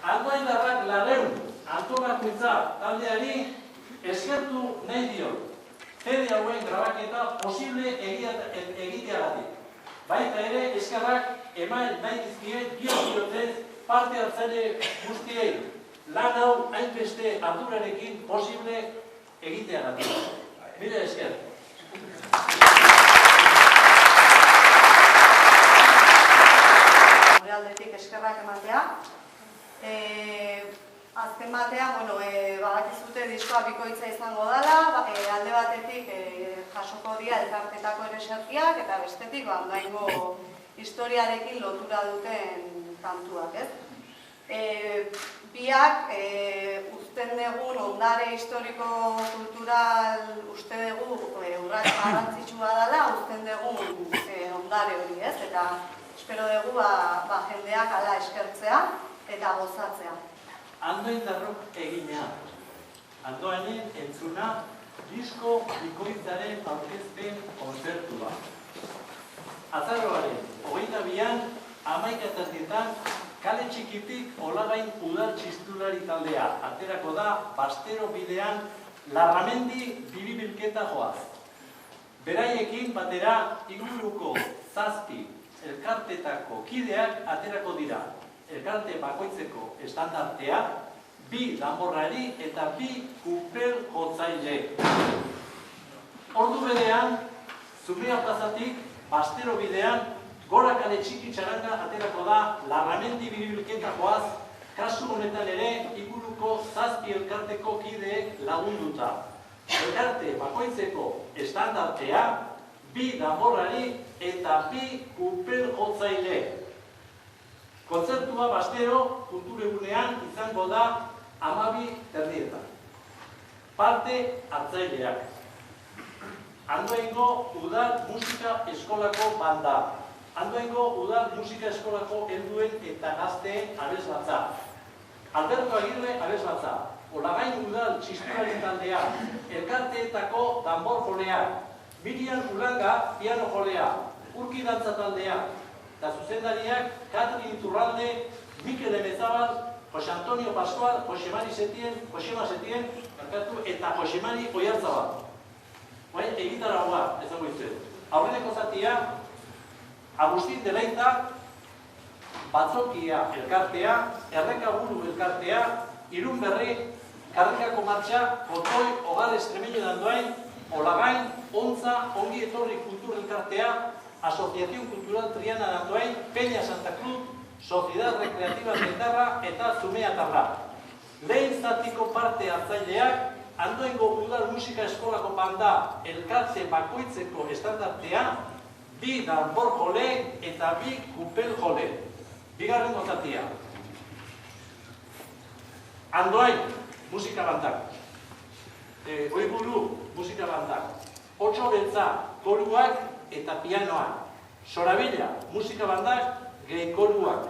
Andoaindarrak Larreun antolakuntza taldeari eskertu nahi dio. CD hauen grabaketa posible egiteagatik. Baita ere eskerrak eman nahi dizkien biotez parte hartzaile guztiei. Lan hau hainbeste ardurarekin posible egiteagatik. Mila esker. Gure aldetik eskerrak ematea. Azken batean, badakizute diskoa bikoitza izango dela, alde batetik jasoko dira elkartetako ereserkiak eta bestetik Andoaingo historiarekin lotura duten kantuak, ez? Biak uzten dugun ondare historiko-kultural uste dugu urrats garrantzitsua dela, uzten dugun ondare hori, ez? Eta espero dugu jendeak hala eskertzea eta gozatzea. Andoaindarrok egina. Andoainen entzuna disko bikoitzaren aurkezpen kontzertua. Azaroaren 22an 11:00 kale txikitik Olagain udal txistulari taldea. Aterako da Bastero bidean Larramendi biribilketa joaz. Beraiekin batera inguruko 7 elkartetako kideak aterako dira. Elkarte bakoitzeko estandartea, 2 danborrari eta 2 kupel jotzaile. Ordu berean, Zubia plazatik, Bastero bidean, gora kale txiki txaranga aterako da Larramendi biribilketa joaz, kasu honetan ere inguruko 7 elkarteko kideek lagunduta. Elkarte bakoitzeko estandartea, 2 danborrari eta 2 kupel jotzaile. Kontzertua Bastero kulturegunean izango da 12:30. Parte hartzaileak. Andoaingo Udal Musika Eskolako banda. Andoaingo Udal Musika Eskolako helduen eta gazteen abesbatza. Alberto Agirre abesbatza. Olagain Udal txistulari taldea. Elkarteetako danbor jolea. Miriam Ulanga piano jolea. Urki dantza taldea. Eta zuzendariak Katrin Iturralde, Mikel Emezabal, Jose Antonio Pascual, Josemari Setien, eta Josemari Oiartzabal. Egitaragoa, ez dago izan. Aurreneko zatia, Agustin Deleita, Batzokia elkartea, Errekaburu elkartea, Irun Berri, Karrikako martxa, Kotoi, Ogar Estremeño de Andoain, Olagain, Ontza, Ongi Etorri Kultur elkartea, Asociación Cultural Triana de Andoain, Peña Santa Cruz, Sociedad Recreativa Zetarra eta Zumeatarra. Lehen zatiko parte hartzaileak, Andoaingo Udal Musika Eskolako banda elkarte bakoitzeko estandartea, 2 danbor jole eta 2 kupel jole. Bigarren gozatia. Andoain musika bandak. Oiburu musika bandak. 8 beltza koruak eta pianoa. Sorabila, musika bandak, gehi koruak.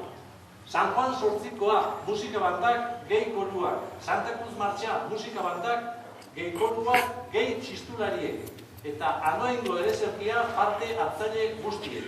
San Juan Sortzikoa, musika bandak, gehi koruak. Santa Cruz Martxa, musika bandak, gehi koruak, gehi txistulariek. Eta Andoaingo ereserkia parte hartzaile guztiek.